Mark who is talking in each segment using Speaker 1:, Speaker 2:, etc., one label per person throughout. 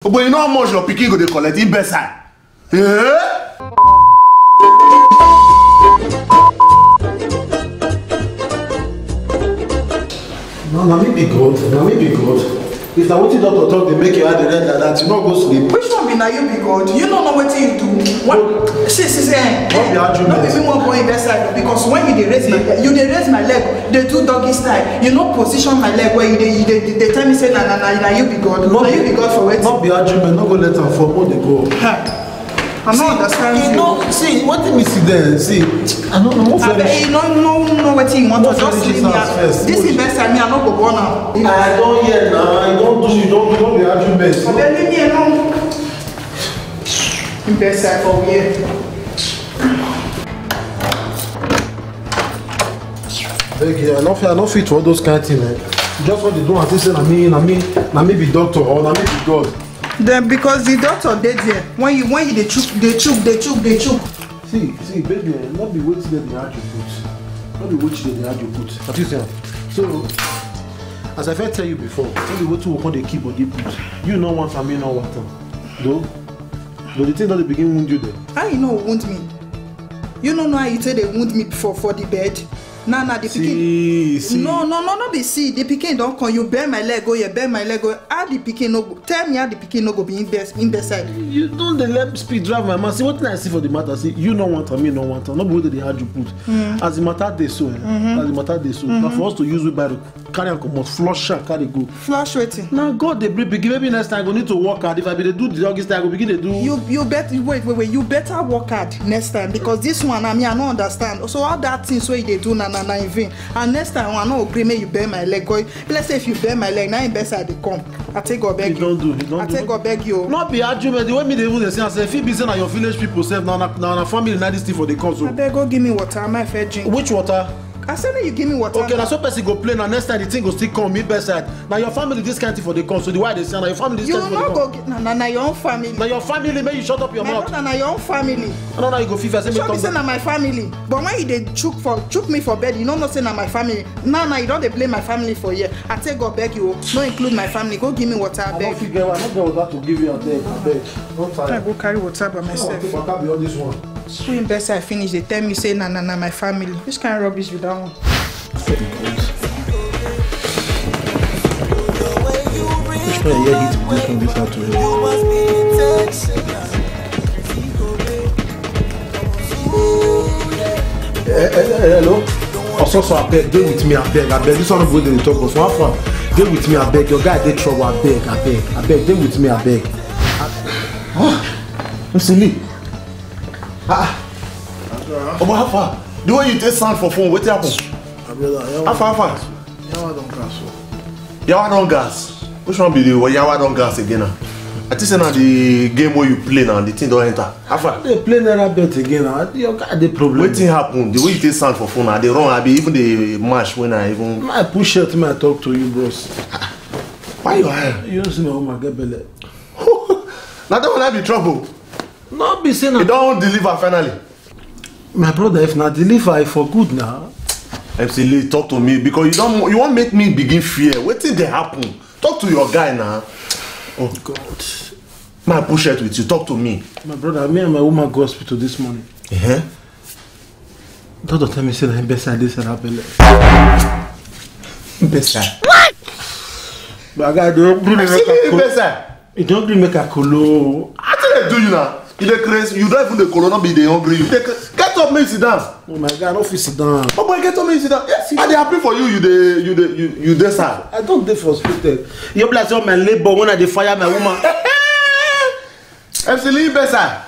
Speaker 1: Oh, but you know how much your pikin go dey collect in bedside?
Speaker 2: No, na me be good. Na me be good. If na wetin doctor talk dey make you add the red like that, you no go sleep.
Speaker 3: Which one be na you be God? You don't know wetin you do. See, no be me wan go inside because when you dey raise my leg, dey do doggy style. You no position my leg where you dey tell me say na you be God. Na you be God for wetin?
Speaker 2: No be argument, no go let am fall, mo dey go.
Speaker 3: I no understand you.
Speaker 2: No, see, wetin me see there, see, I no know.
Speaker 3: You no wetin you want to just leave me out. This investment me, I no go go now.
Speaker 2: I don hear na, you don't be argument.
Speaker 3: Abeg leave me alone. Investment for where?
Speaker 2: Beg you, I no fit for all those kind things, man. Just what they do, I think say na me be doctor or na me be God.
Speaker 3: Then because the doctor dead there, when you dey chook.
Speaker 2: See, baby, not be waiting dey hard you put. Not be waiting dey hard you put. What you say? So, as I first tell you before, not be waiting we dey keep body put. You know one for me, no one time. Though the thing that they begin wound you there.
Speaker 3: How you know wound me? You know how you say they wound me before for the bed. Nah, the pikin.
Speaker 2: See.
Speaker 3: No, be see. The pikin don't come. You bear my leg, you bear my leg. How the pikin no go? Tell me how the pikin no go be in bedside.
Speaker 2: You don't let speed drive my man. See what I see for the matter. See, you no want her, me no want her. Not because they had you put. As the matter they so. As the matter they so. Now for us to use it by the carry and come out, flush her, carry go.
Speaker 3: Flush waiting.
Speaker 2: Now God they bring begin. Maybe next time I go need to work hard. If I be they do the doggy style, I go begin to do.
Speaker 3: You better wait. You better work hard next time because this one I don't understand. So all that things where they do na in vain. And next time I no agree make you bear my leg. Let's say if you bear my leg, now in bedside they come. I take God beg you. I take God beg you.
Speaker 2: Not be argument. The way me they even say, I say, if you be saying your village people self now family na this thing for the console.
Speaker 3: I beg go give me water. I might fair drink.
Speaker 2: Which water?
Speaker 3: I said that you give me water.
Speaker 2: Okay, now so person go play. Now next time the thing go still come me bedside. Now your family this kind of thing for the console. The why they say now your family this kind of thing for the console.
Speaker 3: Now your own family.
Speaker 2: Now your family, may you shut up your mouth.
Speaker 3: Now your own family.
Speaker 2: No, you go FIFA. Say
Speaker 3: me say na my family. But when you dey chook me for bed, you don't know say na my family. Now you don't dey blame my family for here. I take God beg you, no include my family. Go give me water, I beg.
Speaker 2: I not get water to give you a beg. Don't try.
Speaker 3: I go carry water by myself.
Speaker 2: I can't be all this one.
Speaker 3: So in best I finish, they tell me say na my family. Which kind of rubbish with that one?
Speaker 2: Which one you hit this from this out to here? Hello? Also, I beg, deal with me, I beg. This one go to the talk, but so far, deal with me, I beg. Your guy, they trouble, I beg, deal with me, I beg. I'm silly.
Speaker 1: Oh, how far? The way you take sound for phone, what happen? How far?
Speaker 2: Yawa don gas.
Speaker 1: Yawa don gas. Which one be the Yawa don gas again now? I think say now the game where you play now, the thing don't enter. How far?
Speaker 2: They play naira bet again now. Your guy the problem.
Speaker 1: What thing happen? The way you take sound for phone, I dey run. I be even the match when I even.
Speaker 2: I push it when I talk to you, bros.
Speaker 1: Why you hire?
Speaker 2: You don't see my woman get belly.
Speaker 1: Now that one I be trouble.
Speaker 2: Not be saying.
Speaker 1: You don't deliver finally.
Speaker 2: My brother, if not deliver for good now.
Speaker 1: MC Lee, talk to me because you won't make me begin fear. What did they happen? Talk to your guy now. Oh God. My push it with you. Talk to me.
Speaker 2: My brother, me and my woman go hospital this morning. Doctor tell me say that bedside this and that
Speaker 1: bedside.
Speaker 2: What? But I got don't bring
Speaker 1: bedside.
Speaker 2: You don't bring make a colo.
Speaker 1: I tell you do you now. You dey crazy. You don't even the corona be the hungry. You get up, make sit down.
Speaker 2: Oh my God, I don't fit sit down.
Speaker 1: Oh boy, get up, make sit down. Yes, I dey happy for you. You dey sad.
Speaker 2: I don't dey frustrated. You be like say my labor when I dey fire my woman.
Speaker 1: MC Lee bedside.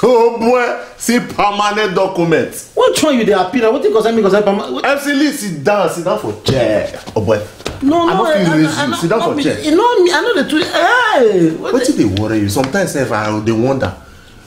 Speaker 1: Oh boy, see permanent document.
Speaker 2: Which one you dey happy now? What you concern me concern permanent?
Speaker 1: MC Lee sit down for chair. Oh boy.
Speaker 2: No,
Speaker 1: I don't feel lazy. Sit down for chair.
Speaker 2: You know me, I know the truth. Hey,
Speaker 1: what did they worry you? Sometimes they wonder.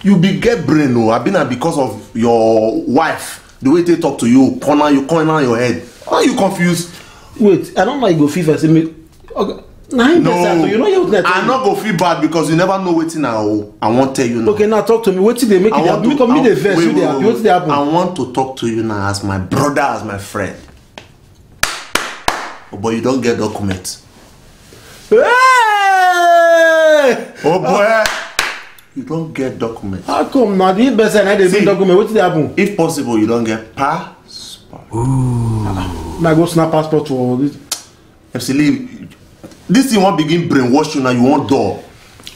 Speaker 1: You be get brain no. I been because of your wife. The way they talk to you, corner your head. Are you confused?
Speaker 2: Wait, I don't like go fever. Say me. Okay. No, you know you
Speaker 1: I not go feel bad because you never know what now. I won't tell you now.
Speaker 2: Okay, now talk to me. What did they make it happen? Because me the verse, you happy. What did they happen?
Speaker 1: I want to talk to you now as my brother, as my friend. But you don't get documents.
Speaker 2: Hey!
Speaker 1: Oh boy, you don't get document.
Speaker 2: How come now? The best and I dey bring document. What did happen?
Speaker 1: If possible, you don't get passport.
Speaker 2: I go snap passport for this.
Speaker 1: MC Lee, this thing won't begin brainwash you now. You want door.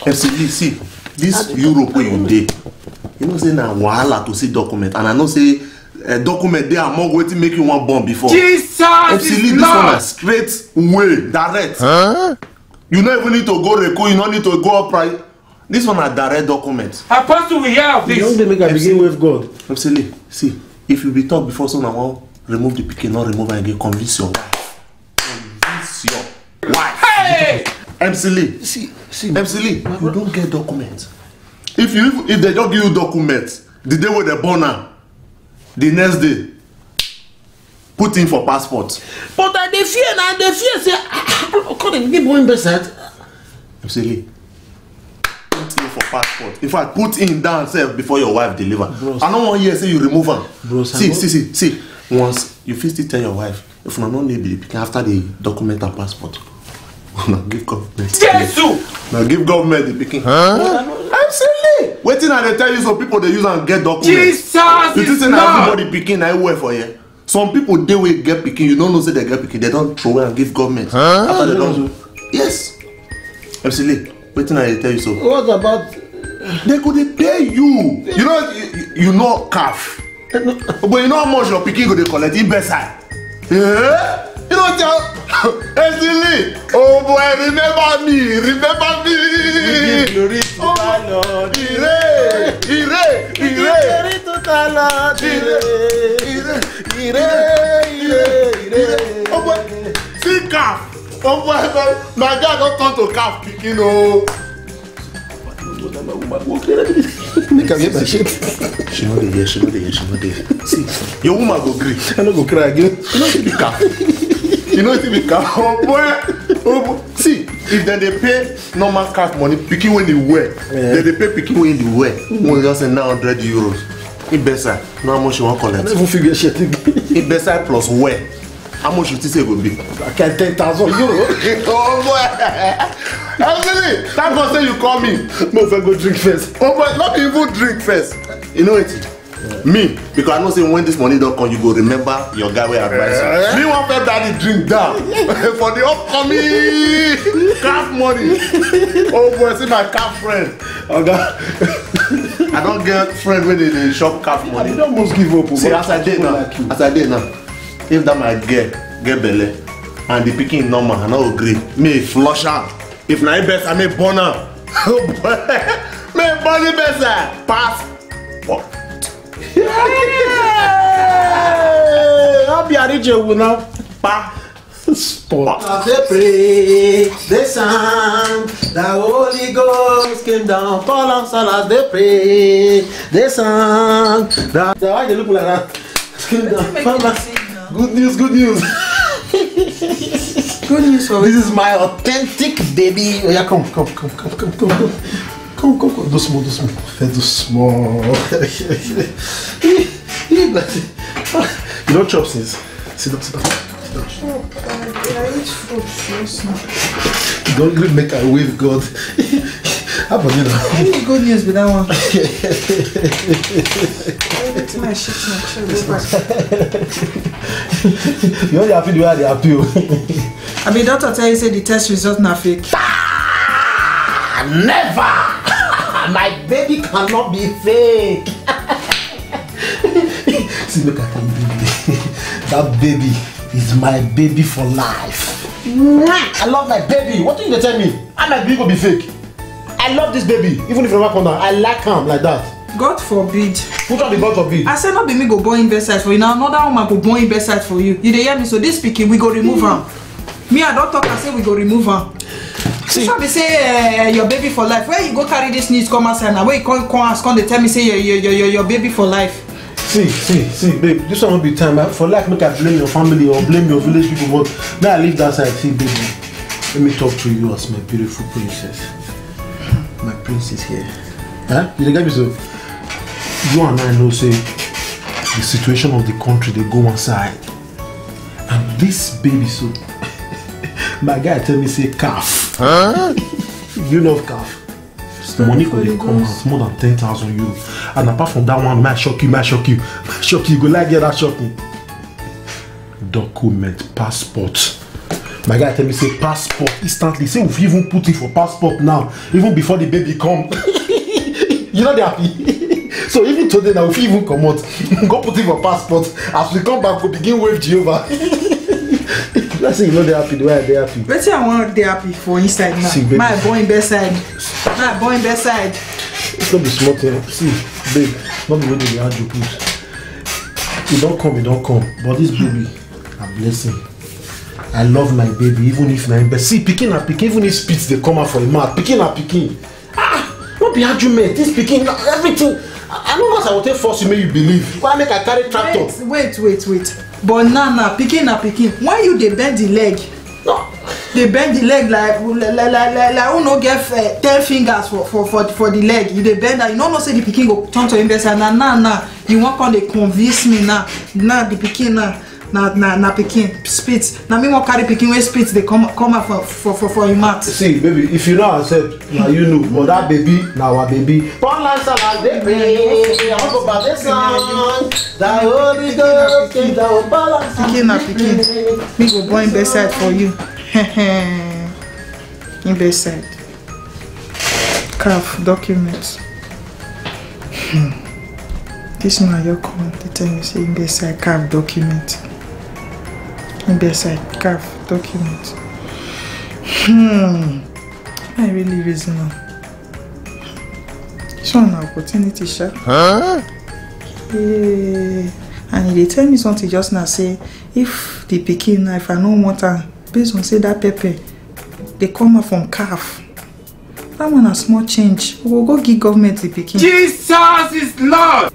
Speaker 1: MC Lee, see this Europe where you dey. You know say na wahala to see document, and I know say document there among waiting make you one born before.
Speaker 4: Jesus
Speaker 1: MC Lee,
Speaker 4: is
Speaker 1: this one
Speaker 4: Lord.
Speaker 1: is straight way, direct. You don't even need to go reco. You don't need to go up right. This one are direct document.
Speaker 4: Apostle, we hear of
Speaker 2: You don't
Speaker 4: this.
Speaker 2: make I begin with God.
Speaker 1: MC Lee, see, if you be talk before someone won't remove the pikin, not remove and again, convince your wife. Convince your wife.
Speaker 4: Hey!
Speaker 1: MC Lee,
Speaker 2: See,
Speaker 1: MC Lee, you don't get document. If they don't give you document, the day where they born am, the next day, put in for passport.
Speaker 2: but I dey fear now. They fear say, come and give one beside.
Speaker 1: MC Lee, put in for passport. In fact, put in down self before your wife deliver.
Speaker 2: Bros.
Speaker 1: I don't want hear say you remove am.
Speaker 2: Bros,
Speaker 1: See. Once you fit still tell your wife, if una no need the pikin after the document and passport, una give government.
Speaker 4: Jesus!
Speaker 1: Now give government the pikin. Absolutely. Wetin I dey tell you, some people dey use am get document.
Speaker 4: Jesus
Speaker 1: You think
Speaker 4: is
Speaker 1: say na
Speaker 4: Lord.
Speaker 1: everybody pikin na everywhere for here? Some people dey wey get pikin, you don't know say they get pikin, they don't throw away and give government. After they don. Yes. Absolutely. Wetin I dey tell you so.
Speaker 2: What about?
Speaker 1: They go dey pay you. You know calf. But you know how much your pikin go dey collect in bedside. Yeah? You know tell Ezili. Oh boy, remember me.
Speaker 2: Glory to the Lord.
Speaker 1: Ire.
Speaker 2: Glory to the Lord.
Speaker 1: Oh boy, see calf. Oh boy, my guy don turn to calf pikin o.
Speaker 2: Make I get my shit.
Speaker 1: She no dey here. See, your woman go gree.
Speaker 2: I no go cry again.
Speaker 1: You know be calf. Oh boy. See, if then they pay normal calf money, pikin when they wear, then they pay pikin when they wear. One just say 900 euros. In better, no how much you want
Speaker 2: I
Speaker 1: collect.
Speaker 2: never figure shit again.
Speaker 1: In better plus wear, how much you think say go be?
Speaker 2: I can 10,000 euros.
Speaker 1: Oh boy. Actually, thank God say you call me.
Speaker 2: No, if I go drink first.
Speaker 1: Oh boy, not even drink first. You know it. Me, because I know say when this money don't come, you go remember your guy will advise you. Me want daddy drink down for the upcoming calf money. Oh boy, see my calf friend.
Speaker 2: Okay.
Speaker 1: I don't get friend when they shop calf
Speaker 2: I
Speaker 1: money.
Speaker 2: did almost give up.
Speaker 1: See, as I did now, if that my get belly and the pikin normal, I no agree. Me flush out. If na best, I may burn am. Oh boy, me burn best pass. What?
Speaker 2: I'll be a rich now. Sport.
Speaker 5: As they pray, they sang, the Holy Ghost came down. Paul and Silas, they pray, they sang.
Speaker 2: Why they look like that?
Speaker 5: Came down.
Speaker 2: Good news, good news.
Speaker 3: Good news for
Speaker 2: This is my authentic baby. Oh yeah, come. Come. Do small. You don't chop since. Sit down.
Speaker 3: I eat food first now.
Speaker 2: Don't really make a wave, God. How about you now?
Speaker 3: Any good news with that one? Everything I shit my
Speaker 2: You only happy the way they happy.
Speaker 3: I mean, doctor tell you say the test result na fake.
Speaker 2: Never! My baby cannot be fake. See, look at him. That baby is my baby for life. I love my baby. What did you tell me? I'm my baby gonna be fake. I love this baby. Even if I never come down, I like him like that.
Speaker 3: God forbid.
Speaker 2: Which one the God forbid?
Speaker 3: I say not be me go born in best side for you. Now another woman go born in best side for you. You dey hear me? So this pikin we go remove am. Me I don't talk and say we go remove am. See, so be say your baby for life. Where you go carry this news come outside now? Where you come ask, come they tell me say your baby for life.
Speaker 2: See, babe, this one will be time. For like, make I blame your family or blame your village people, but now I leave that side. See, baby, let me talk to you as my beautiful princess. My princess here. Huh? You get me so? You and I know, say, the situation of the country, they go one side. And this baby, so, my guy tell me, say, calf. Huh? You love calf. money go dey come out more than 10,000 euro. And apart from that one, might shock you. You go like get that shocking. Document, passport. My guy tell me say passport instantly. Say we even put it for passport now, even before the baby come. You know they happy. So even today now, if you even come out, go put it for passport. As we come back, we begin wave Jehovah. Let's say you know they happy, the way they happy.
Speaker 3: Let's say I want they happy for inside now. See, my boy in bedside. My boy in bedside.
Speaker 2: It's not be small thing. See, babe, not be ready to hard you put. It don't come. But this baby, a blessing. I love my baby, even if na. But see, picking, even if spits they come out for the mouth. Picking. Not be argument. This picking, everything. I know what I will take force you make you believe. Why make I carry tractor?
Speaker 3: Wait. But now, picking. Why you they bend the leg?
Speaker 2: No.
Speaker 3: They bend the leg like who no get 10 fingers for the leg. You they bend that. You don't say the picking go turn to invest. Nah. You want come they convince me now. Nah, the picking na picking spits. Now me want carry picking when spits they come out for your mouth. See,
Speaker 2: baby, if you don't accept, now you know. But that baby, now our baby. Online salad, they pray. I go back this song. That Holy Ghost came down, balance.
Speaker 3: Picking. Me go in bedside for you. In bedside. Calf documents. This one your comment. They tell me say in bedside calf document. In bedside calf document. I really reason now. Show an opportunity, sure. Huh? Yeah. And they tell me something just now. Say if the pikin, if I don't want her, based on say that pepper, they come out from calf. That one a small change. We will go give government the pikin.
Speaker 4: Jesus is Lord.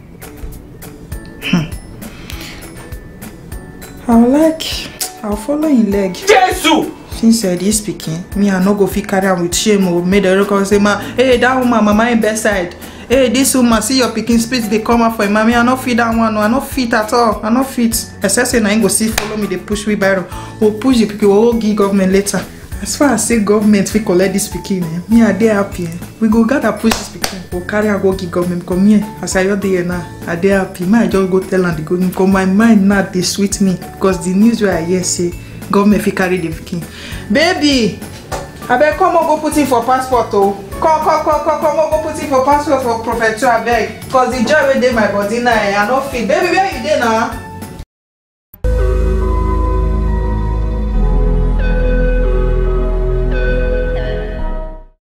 Speaker 3: I'll follow in leg.
Speaker 4: Jesus!
Speaker 3: Since this speaking, me I no go fit carry am with shame or made the record say, hey, that woman, mama in bedside. Hey, this woman, see your picking spits, they come up for him. Mommy, I not fit that one. No, I not fit at all. I not fit. Except say I go see follow me, they push me by. We'll push the picking, we'll give government later. As far as say government, we collect this picking. Me I dey happy. We go gather push this picking. We'll carry and go give government. Come here. As I there now, I dey happy. I just go tell and they go. Because my mind not they sweet me. Because the news where I hear say government we carry the picking. Baby, I beg come on go put in for passport oh. Come on go put in for passport for Prophet I beg. Because the joy wey dey my body now, I no fit. Baby, where you dey now?